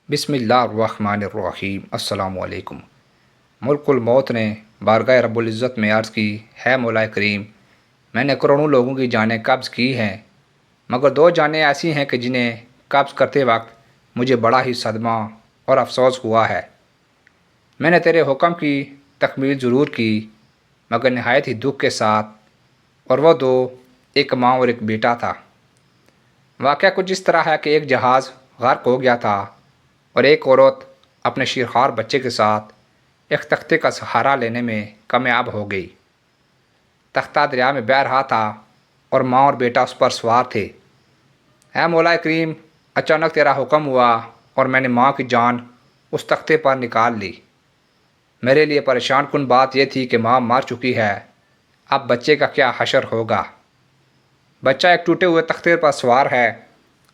بسم اللہ الرحمن الرحیم۔ السلام علیکم۔ ملک الموت نے بارگاہ رب العزت میں عرض کی، ہے مولا کریم، میں نے کروڑوں لوگوں کی جانیں قبض کی ہیں، مگر دو جانیں ایسی ہیں کہ جنہیں قبض کرتے وقت مجھے بڑا ہی صدمہ اور افسوس ہوا ہے۔ میں نے تیرے حکم کی تکمیل ضرور کی، مگر نہایت ہی دکھ کے ساتھ، اور وہ دو، ایک ماں اور ایک بیٹا تھا۔ واقعہ کچھ اس طرح ہے کہ ایک جہاز غرق ہو گیا تھا اور ایک عورت اپنے شیرخوار بچے کے ساتھ ایک تختے کا سہارا لینے میں کامیاب ہو گئی۔ تختہ دریا میں بہہ رہا تھا اور ماں اور بیٹا اس پر سوار تھے۔ اے مولا کریم، اچانک تیرا حکم ہوا اور میں نے ماں کی جان اس تختے پر نکال لی۔ میرے لیے پریشان کن بات یہ تھی کہ ماں مر چکی ہے، اب بچے کا کیا حشر ہوگا؟ بچہ ایک ٹوٹے ہوئے تختے پر سوار ہے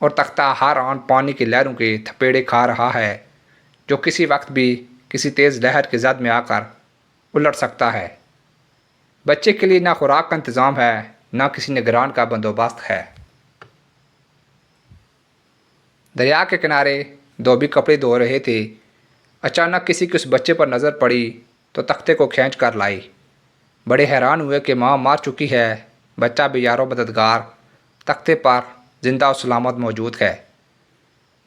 اور تختہ ہر آن پانی کی لہروں کے تھپیڑے کھا رہا ہے، جو کسی وقت بھی کسی تیز لہر کی زد میں آ کر الٹ سکتا ہے۔ بچے کے لیے نہ خوراک کا انتظام ہے، نہ کسی نگران کا بندوبست ہے۔ دریا کے کنارے دھوبی کپڑے دھو رہے تھے۔ اچانک کسی کی اس بچے پر نظر پڑی تو تختے کو کھینچ کر لائی۔ بڑے حیران ہوئے کہ ماں مر چکی ہے، بچہ بھی یار و مددگار تختے پر زندہ و سلامت موجود ہے۔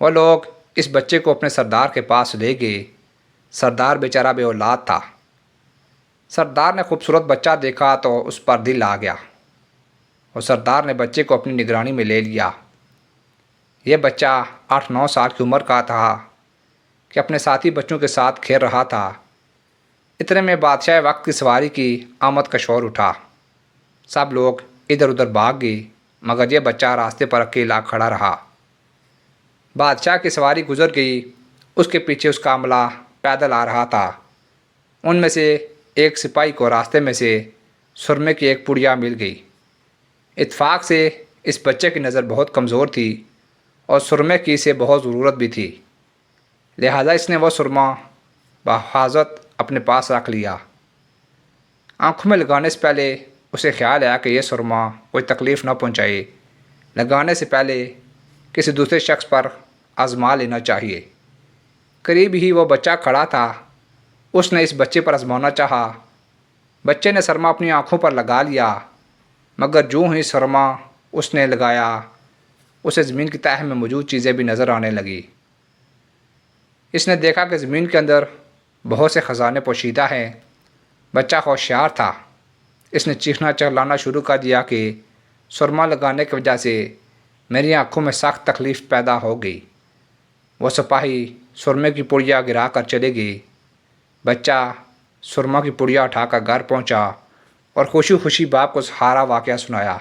وہ لوگ اس بچے کو اپنے سردار کے پاس لے گئے۔ سردار بیچارہ بے اولاد تھا۔ سردار نے خوبصورت بچہ دیکھا تو اس پر دل آ گیا اور سردار نے بچے کو اپنی نگرانی میں لے لیا۔ یہ بچہ 8-9 سال کی عمر کا تھا کہ اپنے ساتھی بچوں کے ساتھ کھیل رہا تھا۔ اتنے میں بادشاہ وقت کی سواری کی آمد کا شور اٹھا۔ سب لوگ ادھر ادھر بھاگ گئے، مگر یہ بچہ راستے پر اکیلا کھڑا رہا۔ بادشاہ کی سواری گزر گئی، اس کے پیچھے اس کا عملہ پیدل آ رہا تھا۔ ان میں سے ایک سپاہی کو راستے میں سے سرمے کی ایک پڑیا مل گئی۔ اتفاق سے اس بچے کی نظر بہت کمزور تھی اور سرمے کی اسے بہت ضرورت بھی تھی، لہذا اس نے وہ سرما بحفاظت اپنے پاس رکھ لیا۔ آنکھوں میں لگانے سے پہلے اسے خیال آیا کہ یہ سرما کوئی تکلیف نہ پہنچائے، لگانے سے پہلے کسی دوسرے شخص پر آزما لینا چاہیے۔ قریب ہی وہ بچہ کھڑا تھا، اس نے اس بچے پر آزمانا چاہا۔ بچے نے سرما اپنی آنکھوں پر لگا لیا، مگر جوں ہی سرما اس نے لگایا، اسے زمین کی تہہ میں موجود چیزیں بھی نظر آنے لگی۔ اس نے دیکھا کہ زمین کے اندر بہت سے خزانے پوشیدہ ہیں۔ بچہ ہوشیار تھا، اس نے چیخنا چلانا شروع کر دیا کہ سرما لگانے کی وجہ سے میری آنکھوں میں سخت تکلیف پیدا ہو گئی۔ وہ سپاہی سرمے کی پڑیا گرا کر چلے گئے۔ بچہ سرما کی پڑیا اٹھا کر گھر پہنچا اور خوشی خوشی باپ کو سارا واقعہ سنایا۔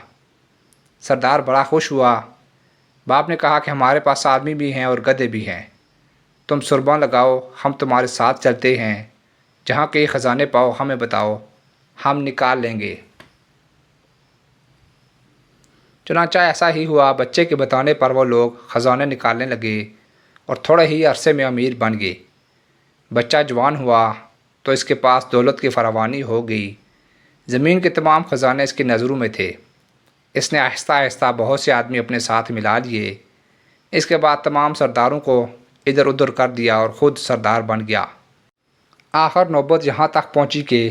سردار بڑا خوش ہوا۔ باپ نے کہا کہ ہمارے پاس آدمی بھی ہیں اور گدھے بھی ہیں، تم سرما لگاؤ، ہم تمہارے ساتھ چلتے ہیں، جہاں کئی خزانے پاؤ ہمیں بتاؤ، ہم نکال لیں گے۔ چنانچہ ایسا ہی ہوا۔ بچے کے بتانے پر وہ لوگ خزانے نکالنے لگے اور تھوڑے ہی عرصے میں امیر بن گئے۔ بچہ جوان ہوا تو اس کے پاس دولت کی فراوانی ہو گئی۔ زمین کے تمام خزانے اس کی نظروں میں تھے۔ اس نے آہستہ آہستہ بہت سے آدمی اپنے ساتھ ملا لیے۔ اس کے بعد تمام سرداروں کو ادھر ادھر کر دیا اور خود سردار بن گیا۔ آخر نوبت یہاں تک پہنچی کہ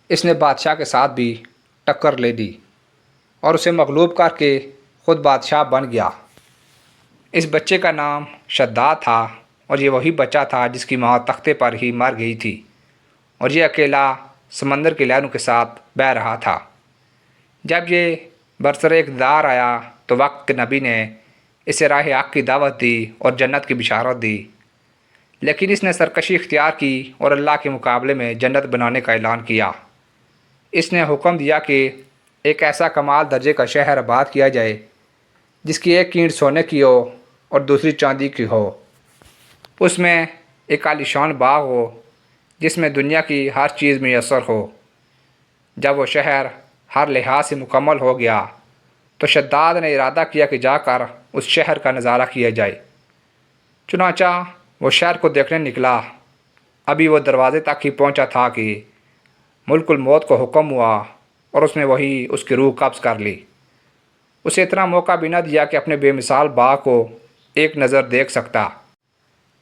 اس نے بادشاہ کے ساتھ بھی ٹکر لے دی اور اسے مغلوب کر کے خود بادشاہ بن گیا۔ اس بچے کا نام شداد تھا اور یہ وہی بچہ تھا جس کی ماں تختے پر ہی مر گئی تھی اور یہ اکیلا سمندر کی لہروں کے ساتھ بہہ رہا تھا۔ جب یہ برسر اقتدار آیا تو وقت کے نبی نے اسے راہ حق کی دعوت دی اور جنت کی بشارت دی، لیکن اس نے سرکشی اختیار کی اور اللہ کے مقابلے میں جنت بنانے کا اعلان کیا۔ اس نے حکم دیا کہ ایک ایسا کمال درجے کا شہر آباد کیا جائے جس کی ایک اینٹ سونے کی ہو اور دوسری چاندی کی ہو۔ اس میں ایک عالیشان باغ ہو جس میں دنیا کی ہر چیز میسر ہو۔ جب وہ شہر ہر لحاظ سے مکمل ہو گیا تو شداد نے ارادہ کیا کہ جا کر اس شہر کا نظارہ کیا جائے۔ چنانچہ وہ شہر کو دیکھنے نکلا۔ ابھی وہ دروازے تک ہی پہنچا تھا کہ ملک الموت کو حکم ہوا اور اس نے وہی اس کی روح قبض کر لی۔ اسے اتنا موقع بھی نہ دیا کہ اپنے بے مثال باغ کو ایک نظر دیکھ سکتا۔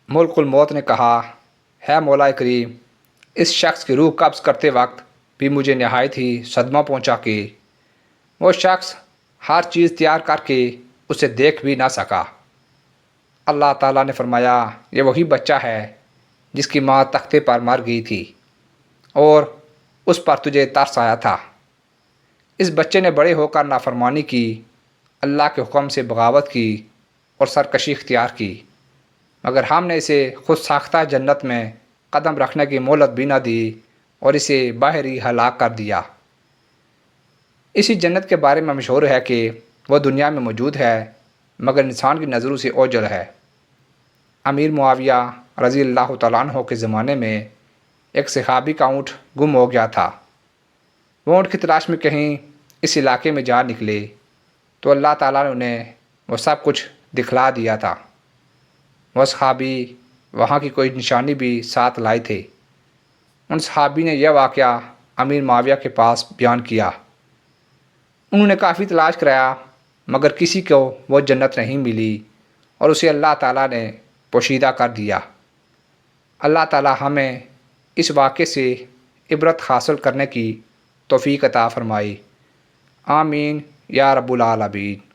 ملک الموت نے کہا، ہے مولا کریم، اس شخص کی روح قبض کرتے وقت بھی مجھے نہایت ہی صدمہ پہنچا کہ وہ شخص ہر چیز تیار کر کے اسے دیکھ بھی نہ سکا۔ اللہ تعالیٰ نے فرمایا، یہ وہی بچہ ہے جس کی ماں تختے پر مر گئی تھی اور اس پر تجھے ترس آیا تھا۔ اس بچے نے بڑے ہو کر نافرمانی کی، اللہ کے حکم سے بغاوت کی اور سرکشی اختیار کی، مگر ہم نے اسے خود ساختہ جنت میں قدم رکھنے کی مہلت بھی نہ دی اور اسے باہر ہی ہلاک کر دیا۔ اسی جنت کے بارے میں مشہور ہے کہ وہ دنیا میں موجود ہے مگر انسان کی نظروں سے اوجھل ہے۔ امیر معاویہ رضی اللہ تعالیٰ عنہ کے زمانے میں ایک صحابی کا اونٹ گم ہو گیا تھا۔ وہ اونٹ کی تلاش میں کہیں اس علاقے میں جا نکلے تو اللہ تعالیٰ نے انہیں وہ سب کچھ دکھلا دیا تھا۔ وہ صحابی وہاں کی کوئی نشانی بھی ساتھ لائے تھے۔ ان صحابی نے یہ واقعہ امیر معاویہ کے پاس بیان کیا۔ انہوں نے کافی تلاش کرایا مگر کسی کو وہ جنت نہیں ملی اور اسے اللہ تعالیٰ نے پوشیدہ کر دیا۔ اللہ تعالیٰ ہمیں اس واقعے سے عبرت حاصل کرنے کی توفیق عطا فرمائی۔ آمین یا رب العالمین۔